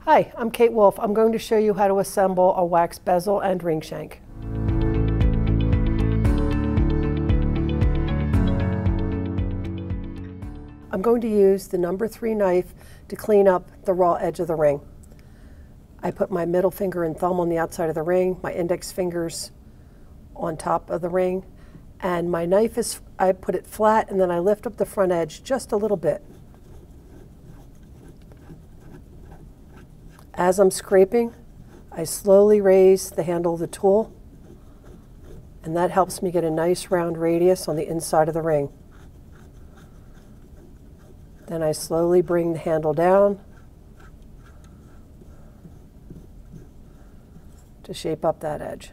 Hi, I'm Kate Wolf. I'm going to show you how to assemble a wax bezel and ring shank. I'm going to use the number 3 knife to clean up the raw edge of the ring. I put my middle finger and thumb on the outside of the ring, my index fingers on top of the ring, and my knife is, I put it flat and then I lift up the front edge just a little bit. As I'm scraping, I slowly raise the handle of the tool, and that helps me get a nice round radius on the inside of the ring. Then I slowly bring the handle down to shape up that edge.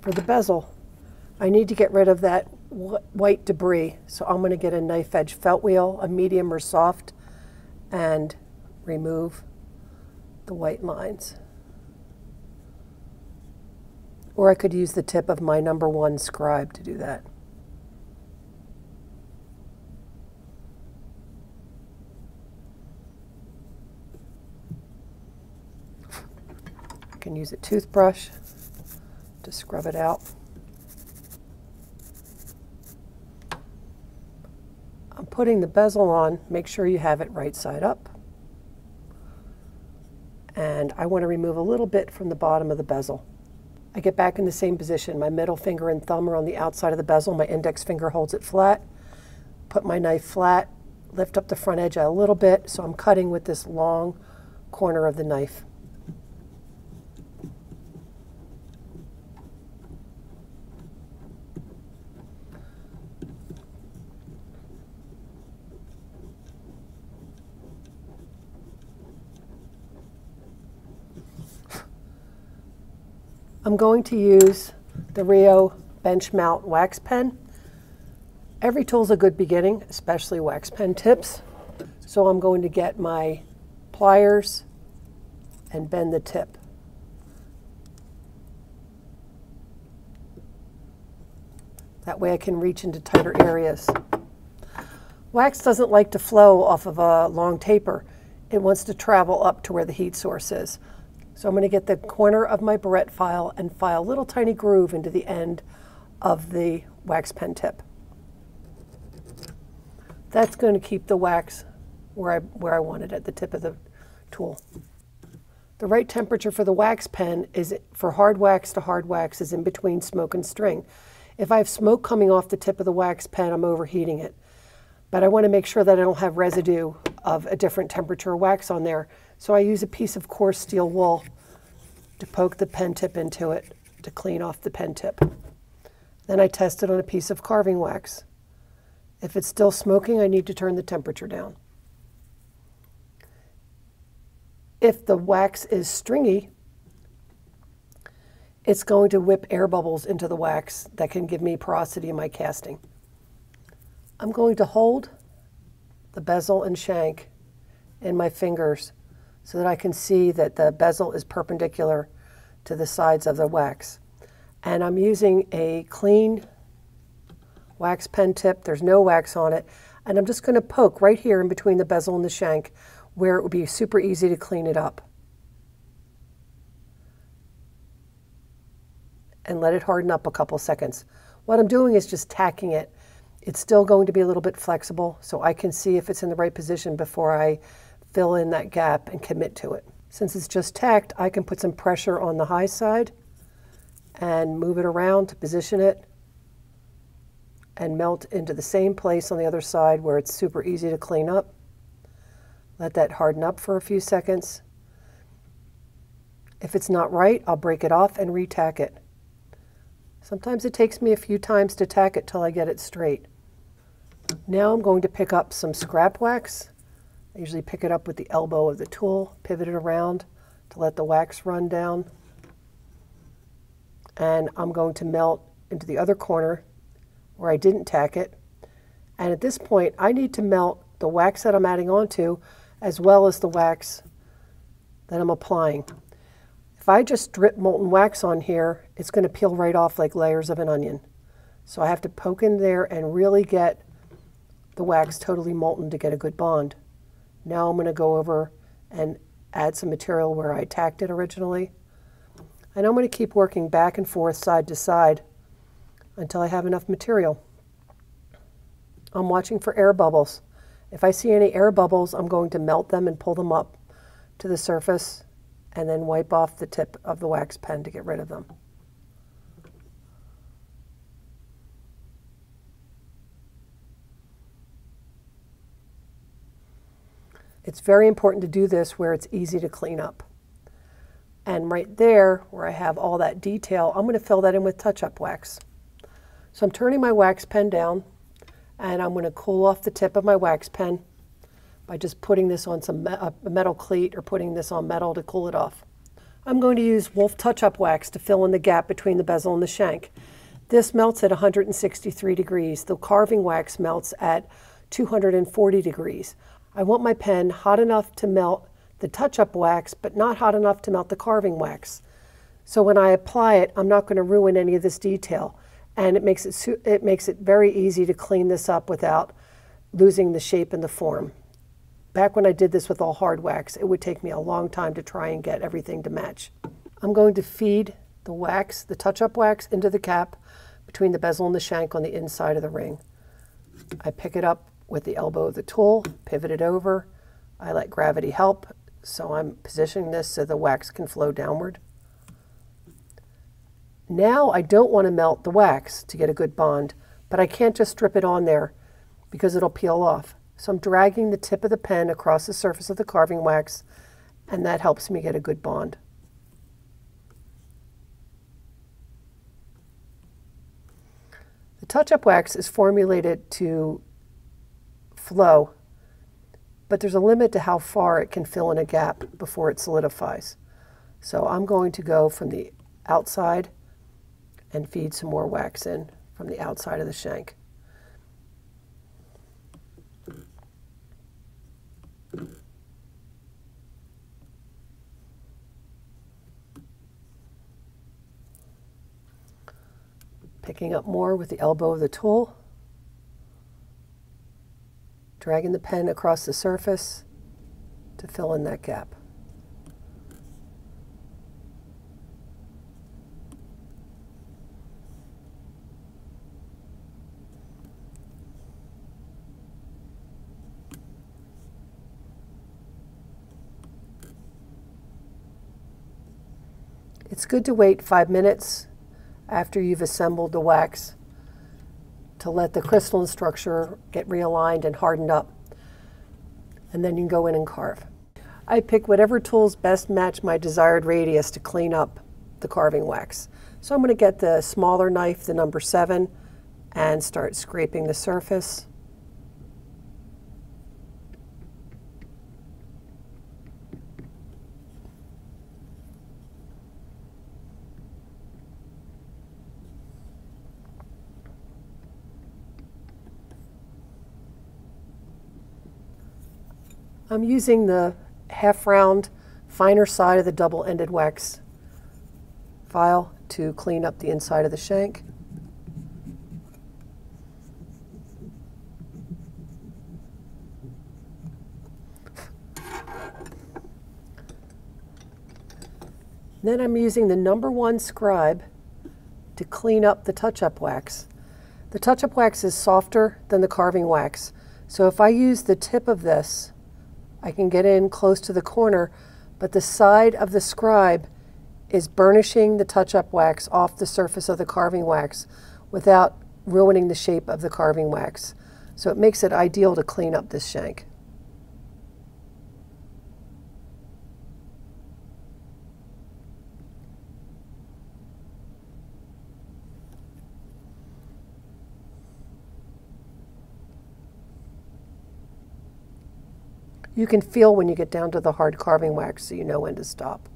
For the bezel, I need to get rid of that white debris, so I'm going to get a knife edge felt wheel, a medium or soft, and remove the white lines. Or I could use the tip of my number 1 Scribe to do that. I can use a toothbrush to scrub it out. I'm putting the bezel on. Make sure you have it right side up. And I want to remove a little bit from the bottom of the bezel. I get back in the same position. My middle finger and thumb are on the outside of the bezel. My index finger holds it flat. Put my knife flat, lift up the front edge a little bit, so I'm cutting with this long corner of the knife. I'm going to use the Rio bench mount wax pen. Every tool's a good beginning, especially wax pen tips. So I'm going to get my pliers and bend the tip. That way I can reach into tighter areas. Wax doesn't like to flow off of a long taper. It wants to travel up to where the heat source is. So I'm going to get the corner of my barrette file and file a little tiny groove into the end of the wax pen tip. That's going to keep the wax where I want it, at the tip of the tool. The right temperature for the wax pen is, for hard wax to hard wax, is in between smoke and string. If I have smoke coming off the tip of the wax pen, I'm overheating it. But I want to make sure that I don't have residue of a different temperature wax on there. So I use a piece of coarse steel wool to poke the pen tip into it to clean off the pen tip. Then I test it on a piece of carving wax. If it's still smoking, I need to turn the temperature down. If the wax is stringy, it's going to whip air bubbles into the wax that can give me porosity in my casting. I'm going to hold the bezel and shank in my fingers so that I can see that the bezel is perpendicular to the sides of the wax. And I'm using a clean wax pen tip. There's no wax on it. And I'm just going to poke right here in between the bezel and the shank, where it would be super easy to clean it up. And let it harden up a couple seconds. What I'm doing is just tacking it. It's still going to be a little bit flexible, so I can see if it's in the right position before I fill in that gap and commit to it. Since it's just tacked, I can put some pressure on the high side and move it around to position it and melt into the same place on the other side where it's super easy to clean up. Let that harden up for a few seconds. If it's not right, I'll break it off and re-tack it. Sometimes it takes me a few times to tack it till I get it straight. Now I'm going to pick up some scrap wax. I usually pick it up with the elbow of the tool, pivot it around to let the wax run down. And I'm going to melt into the other corner where I didn't tack it. And at this point, I need to melt the wax that I'm adding onto as well as the wax that I'm applying. If I just drip molten wax on here, it's going to peel right off like layers of an onion. So I have to poke in there and really get the wax totally molten to get a good bond. Now I'm going to go over and add some material where I tacked it originally. And I'm going to keep working back and forth, side to side, until I have enough material. I'm watching for air bubbles. If I see any air bubbles, I'm going to melt them and pull them up to the surface and then wipe off the tip of the wax pen to get rid of them. It's very important to do this where it's easy to clean up. And right there, where I have all that detail, I'm going to fill that in with touch-up wax. So I'm turning my wax pen down, and I'm going to cool off the tip of my wax pen by just putting this on some metal cleat or putting this on metal to cool it off. I'm going to use Wolf touch-up wax to fill in the gap between the bezel and the shank. This melts at 163 degrees. The carving wax melts at 240 degrees. I want my pen hot enough to melt the touch-up wax, but not hot enough to melt the carving wax. So when I apply it, I'm not going to ruin any of this detail. And it makes it very easy to clean this up without losing the shape and the form. Back when I did this with all hard wax, it would take me a long time to try and get everything to match. I'm going to feed the wax, the touch-up wax, into the cap between the bezel and the shank on the inside of the ring. I pick it up with the elbow of the tool, pivot it over. I let gravity help, so I'm positioning this so the wax can flow downward. Now I don't want to melt the wax to get a good bond, but I can't just strip it on there because it'll peel off. So I'm dragging the tip of the pen across the surface of the carving wax, and that helps me get a good bond. The touch-up wax is formulated to flow, but there's a limit to how far it can fill in a gap before it solidifies. So I'm going to go from the outside and feed some more wax in from the outside of the shank. Picking up more with the elbow of the tool, dragging the pen across the surface to fill in that gap. It's good to wait 5 minutes after you've assembled the wax to let the crystalline structure get realigned and hardened up. And then you can go in and carve. I pick whatever tools best match my desired radius to clean up the carving wax. So I'm going to get the smaller knife, the number 7, and start scraping the surface. I'm using the half-round, finer side of the double-ended wax file to clean up the inside of the shank. Then I'm using the number 1 Scribe to clean up the touch-up wax. The touch-up wax is softer than the carving wax, so if I use the tip of this, I can get in close to the corner, but the side of the Scribe is burnishing the touch-up wax off the surface of the carving wax without ruining the shape of the carving wax. So it makes it ideal to clean up this shank. You can feel when you get down to the hard carving wax, so you know when to stop.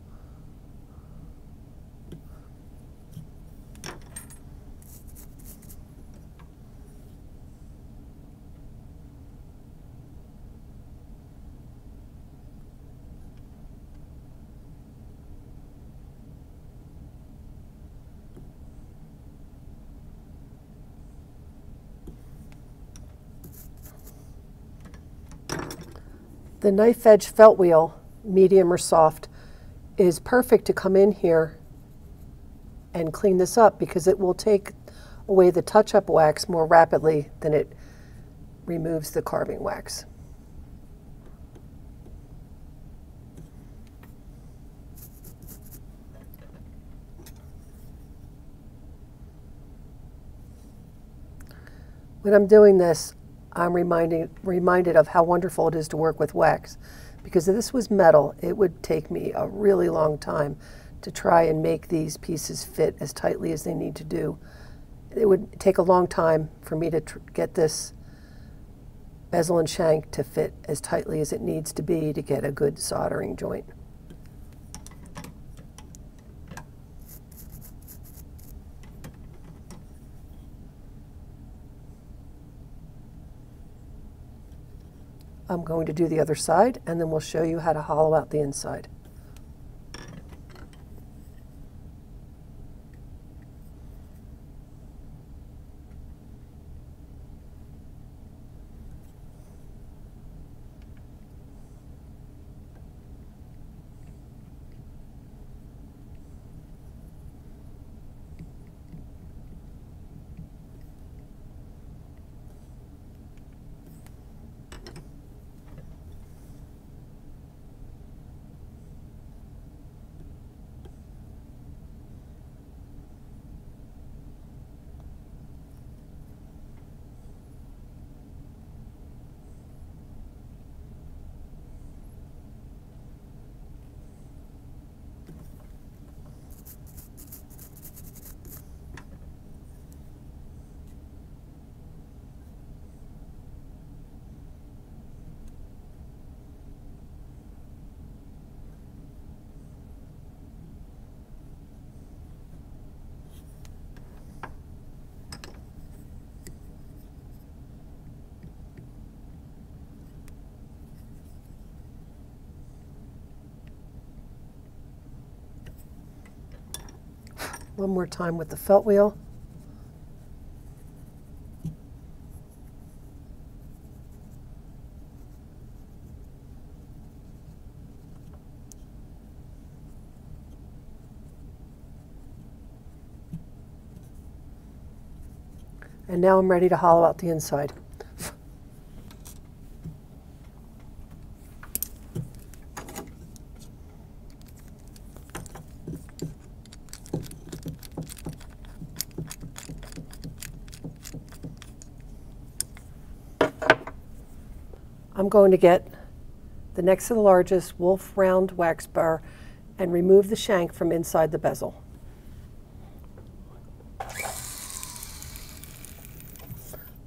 The knife edge felt wheel, medium or soft, is perfect to come in here and clean this up because it will take away the touch-up wax more rapidly than it removes the carving wax. When I'm doing this, I'm reminded of how wonderful it is to work with wax, because if this was metal, it would take me a really long time to try and make these pieces fit as tightly as they need to do. It would take a long time for me to get this bezel and shank to fit as tightly as it needs to be to get a good soldering joint. I'm going to do the other side, and then we'll show you how to hollow out the inside. One more time with the felt wheel. And now I'm ready to hollow out the inside. I'm going to get the next to the largest wolf round wax bar and remove the shank from inside the bezel.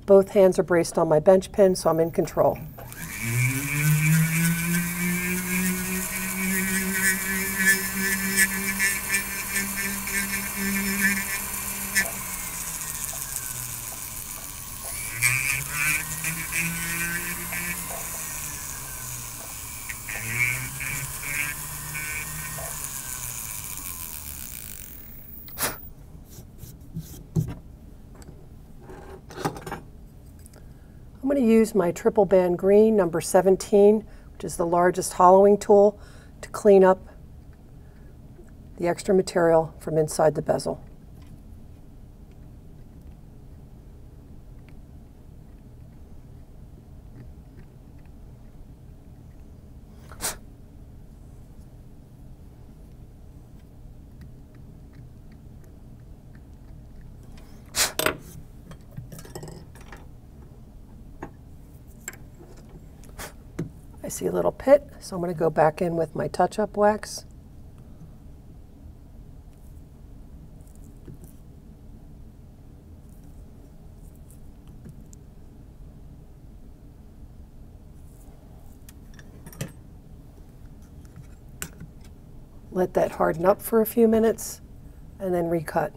Both hands are braced on my bench pin, so I'm in control. I'm going to use my triple band green number 17, which is the largest hollowing tool, to clean up the extra material from inside the bezel. I see a little pit, so I'm going to go back in with my touch-up wax. Let that harden up for a few minutes and then recut.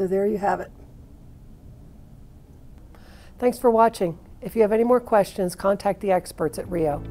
So there you have it. Thanks for watching. If you have any more questions, contact the experts at Rio.